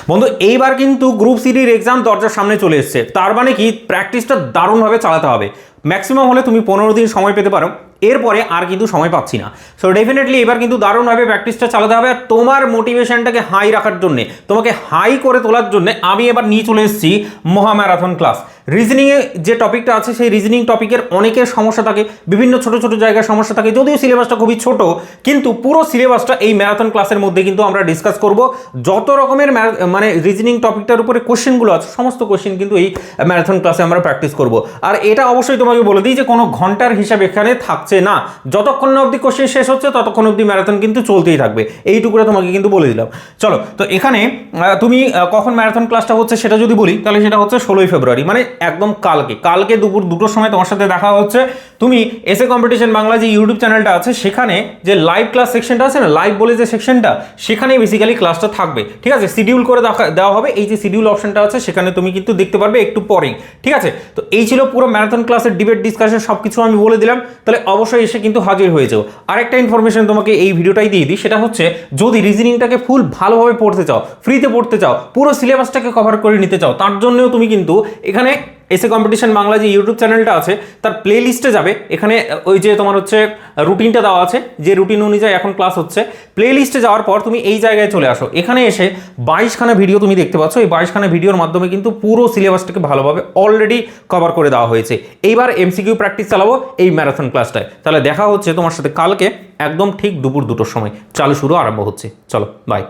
বন্ধু এইবার কিন্তু গ্রুপ সিডির এক্সাম দরজার সামনে চলে এসছে, তার মানে কি প্র্যাকটিসটা দারুণভাবে চালাতে হবে। ম্যাক্সিমাম হলে তুমি 15 দিন সময় পেতে পারো, এরপরে আর কিন্তু সময় পাচ্ছি না। সো ডেফিনেটলি এবার কিন্তু দারুণভাবে প্র্যাকটিসটা চালাতে হবে। আর তোমার মোটিভেশনটাকে হাই রাখার জন্যে, তোমাকে হাই করে তোলার জন্য আমি এবার নিয়ে চলে এসেছি মহাম্যারাথন ক্লাস। রিজনিংয়ে যে টপিকটা আছে সেই রিজনিং টপিকের অনেকের সমস্যা থাকে, বিভিন্ন ছোট ছোট জায়গায় সমস্যা থাকে, যদিও সিলেবাসটা খুবই ছোট, কিন্তু পুরো সিলেবাসটা এই ম্যারাথন ক্লাসের মধ্যে কিন্তু আমরা ডিসকাস করব। যত রকমের মানে রিজনিং টপিকটার উপরে কোশ্চেনগুলো আছে সমস্ত কোশ্চেন কিন্তু এই ম্যারাথন ক্লাসে আমরা প্র্যাকটিস করব। আর এটা অবশ্যই তোমাকে বলে দিই যে কোনো ঘন্টার হিসাব এখানে থাকছে না, যতক্ষণ না অবধি কোশ্চেন শেষ হচ্ছে ততক্ষণ অবধি ম্যারাথন কিন্তু চলতেই থাকবে, এইটুকুটা তোমাকে কিন্তু বলে দিলাম। চলো, তো এখানে তুমি কখন ম্যারাথন ক্লাসটা হচ্ছে সেটা যদি বলি, তাহলে সেটা হচ্ছে 16ই ফেব্রুয়ারি, মানে একদম কালকে দুপুর 2টোর সময় তোমার সাথে দেখা হচ্ছে। তুমি এসএ কম্পিটিশন বাংলা যে ইউটিউব চ্যানেলটা আছে সেখানে যে লাইভ ক্লাস সেকশনটা আছে না, লাইভ বলে যে সেকশনটা, সেখানে বেসিক্যালি ক্লাসটা থাকবে। ঠিক আছে, শিডিউল করে দেওয়া হবে, এই যে শিডিউল অপশনটা আছে সেখানে তুমি কিন্তু দেখতে পারবে একটু পরেই। ঠিক আছে, তো এই ছিল পুরো ম্যারাথন ক্লাসের ডিবেট ডিসকাশন, সব কিছু আমি বলে দিলাম। তাহলে অবশ্যই এসে কিন্তু হাজির হয়ে যাও। আরেকটা ইনফরমেশন তোমাকে এই ভিডিওটাই দিয়ে দিই, সেটা হচ্ছে যদি রিজনিংটাকে ফুল ভালোভাবে পড়তে চাও, ফ্রিতে পড়তে চাও, পুরো সিলেবাসটাকে কভার করে নিতে চাও, তার জন্যও তুমি কিন্তু এখানে এসএ কম্পিটিশন বাংলা যে ইউটিউব চ্যানেলটা আছে তার প্লে লিস্টে যাবে। এখানে ওই যে তোমার হচ্ছে রুটিনটা দেওয়া আছে, যে রুটিন অনুযায়ী এখন ক্লাস হচ্ছে, প্লে লিস্টে যাওয়ার পর তুমি এই জায়গায় চলে আসো। এখানে এসে 22খানা ভিডিও তুমি দেখতে পাচ্ছ, এই 22খানা ভিডিওর মাধ্যমে কিন্তু পুরো সিলেবাসটাকে ভালোভাবে অলরেডি কভার করে দেওয়া হয়েছে। এইবার এমসিকিউ প্র্যাকটিস চালাবো এই ম্যারাথন ক্লাসটায়। তাহলে দেখা হচ্ছে তোমার সাথে কালকে একদম ঠিক দুপুর 2টোর সময়। চালু শুরু আরম্ভ হচ্ছে। চলো, বাই।